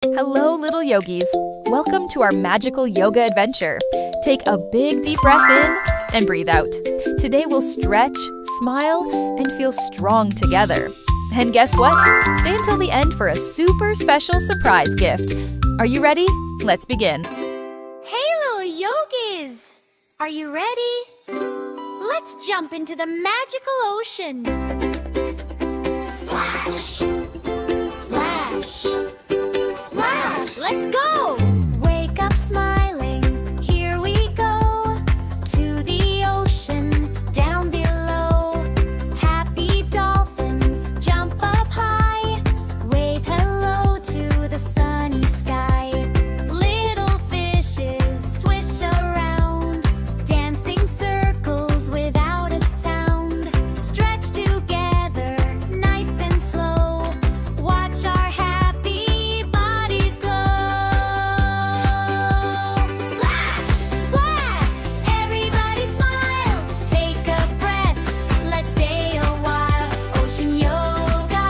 Hello, little yogis. Welcome to our magical yoga adventure. Take a big deep breath in and breathe out. Today we'll stretch, smile, and feel strong together. And guess what? Stay until the end for a super special surprise gift. Are you ready? Let's begin. Hey, little yogis! Are you ready? Let's jump into the magical ocean. Splash! Splash! Splash! Let's go! Wake up smiling, here we go. To the ocean, down below. Happy dolphins, jump up high. Wave hello to the sunny sky. Little fishes swish around, dancing circles without a sound. Stretch together, nice and slow. Watch our happy bodies glow. Splash! Splash! Everybody smile. Take a breath. Let's stay a while. Ocean yoga.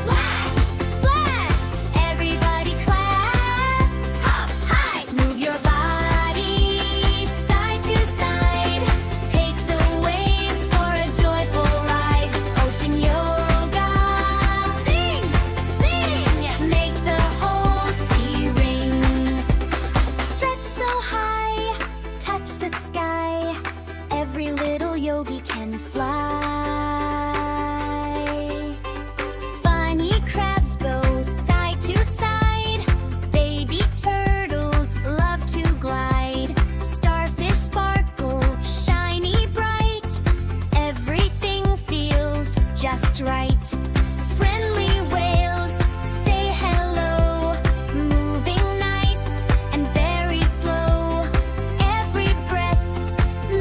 Splash! Splash! Everybody clap. Hop high. Move your body side to side. Take the waves for a joyful ride. Ocean yoga. Sing, sing. Make the whole sea ring. Stretch so high, touch the sky. Every little yogi can fly. Funny crabs go side to side. Baby turtles love to glide. Starfish sparkle, shiny bright. Everything feels just right. Friendly whales say hello, moving nice and very slow. Every breath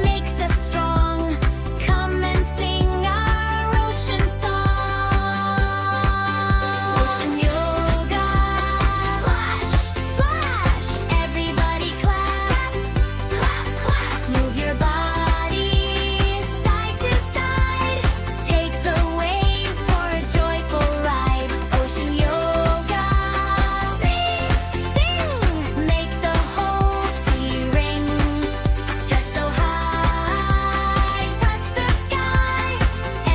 makes us strong. Come and sing our ocean song. Ocean yoga. Splash, splash. Everybody clap, clap, clap. Move your body side to side. Take the waves for a joyful ride. Ocean yoga. Sing, sing. Make the whole sea ring. Stretch so high, touch the sky.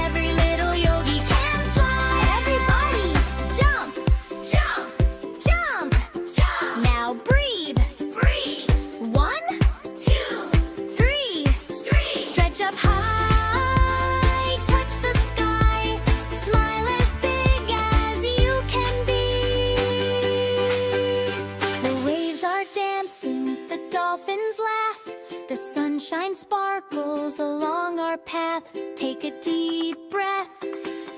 Every little yogi can fly. Everybody jump, jump, jump, jump. Now breathe, breathe. 1, 2, 3, 3. Stretch up high, touch the sky. Smile as big as you can be. The waves are dancing, the dolphins laugh. The sunshine sparkles along our path. Take a deep breath,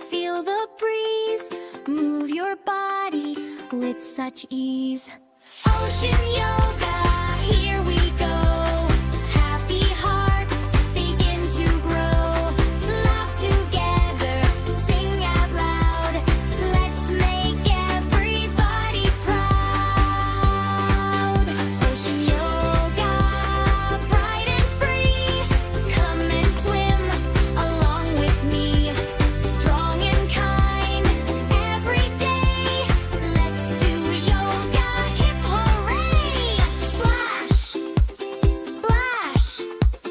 feel the breeze. Move your body with such ease. Ocean yoga, here we go. Happy hearts begin to grow. Laugh together, sing out loud. Let's make everybody proud. Ocean yoga, bright and free. Come and swim along with me. Strong and kind every day. Let's do yoga, hip hooray! Splash, splash.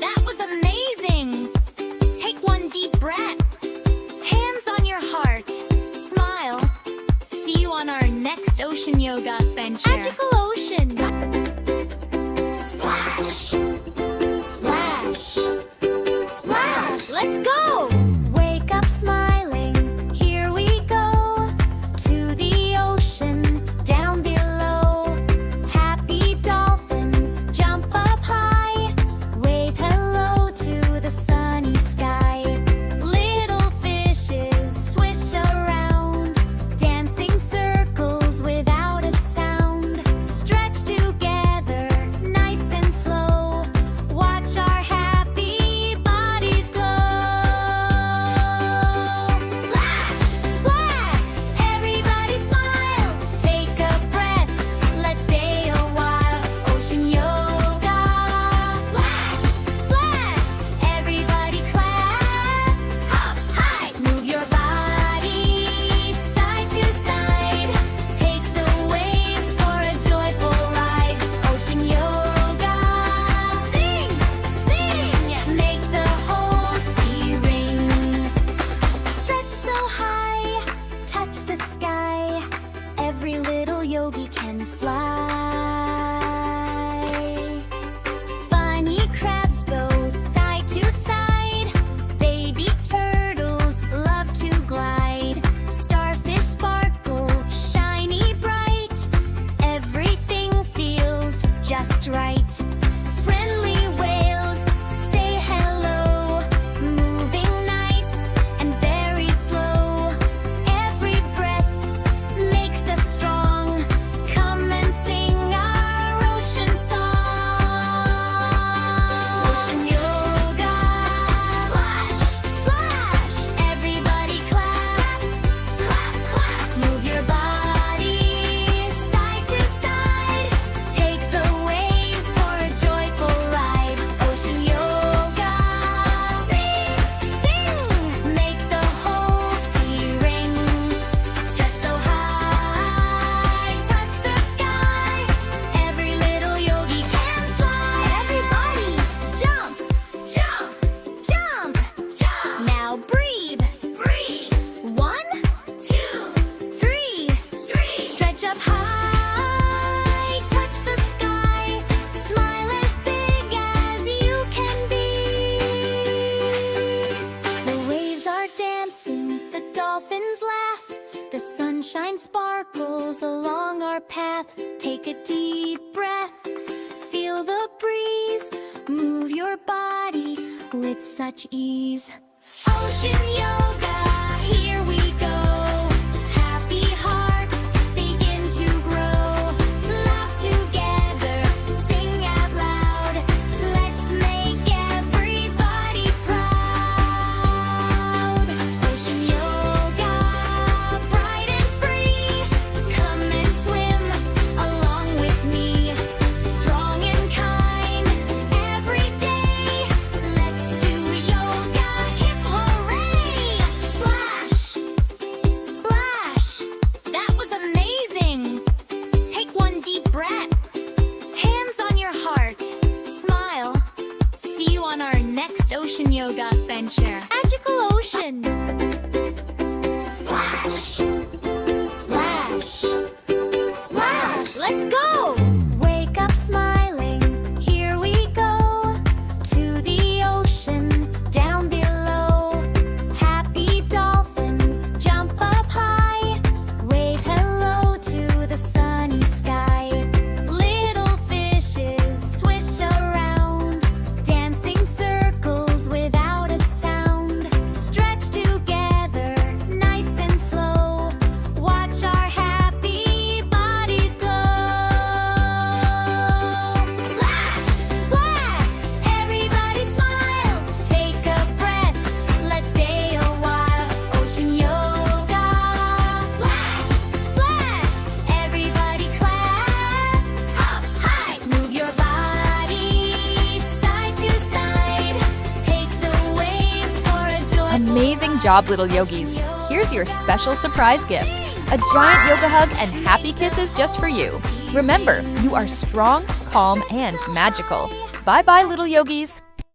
That was amazing. Take one deep breath. Hands on your heart. Smile. See you on our next ocean yoga adventure. Magical ocean. Splash, splash, splash. Let's go. Wake up smiling. Here we go. To the ocean, down below. Happy dolphins jump up high. Wave hello to the sunny sky. Little fishes swish around, dancing circles without a sound. Stretch together, little yogi can fly. Funny crabs go side to side. Baby turtles love to glide. Starfish sparkle, shiny bright. Everything feels just right. Friendly whales say hello, moving nice and very slow. Every breath makes us strong. Come and sing our ocean song. Ocean yoga. Splash, splash. Everybody clap, clap, clap. Move your body side to side. Take the waves for a joyful ride. Ocean yoga. Sing, sing. Make the whole sea ring. Stretch so high, touch the sky. Every little yogi can fly. Everybody jump, jump, jump, jump. Now breathe, breathe. 1, 2, 3, 3. Stretch up high, touch the sky. Smile as big as you can be. The waves are dancing, the dolphins laugh. The sunshine sparkles along our path. Take a deep breath, feel the breeze. Move your body with such ease. Ocean yoga, here we go. Happy hearts begin to grow. Laugh together, sing out loud. Let's make everybody proud. Ocean yoga, bright and free. Come and swim along with me. Strong and kind every day. Let's do yoga, hip hooray! Splash, splash. That was amazing. Take one deep breath. Hands on your heart. Smile. See you on our next ocean yoga adventure. Magical ocean. Splash, splash, splash. Let's go. Wake up smiling. Here we go to the ocean down below. Happy dolphins jump up high. Wave hello to the sunny sky. Little fishes swish around, dancing circles without a sound. Stretch together, nice and slow. Watch our happy bodies glow. Splash, splash. Everybody smile. Take a breath. Let's stay a while. Ocean yoga. Splash, splash. Everybody clap. Up high. Move your body side to side. Take the waves for a joyful Amazing job, little yogis. Here's your special surprise gift: a giant yoga hug and happy kisses just for you. Remember, you are strong, calm, and magical. Bye bye, little yogis.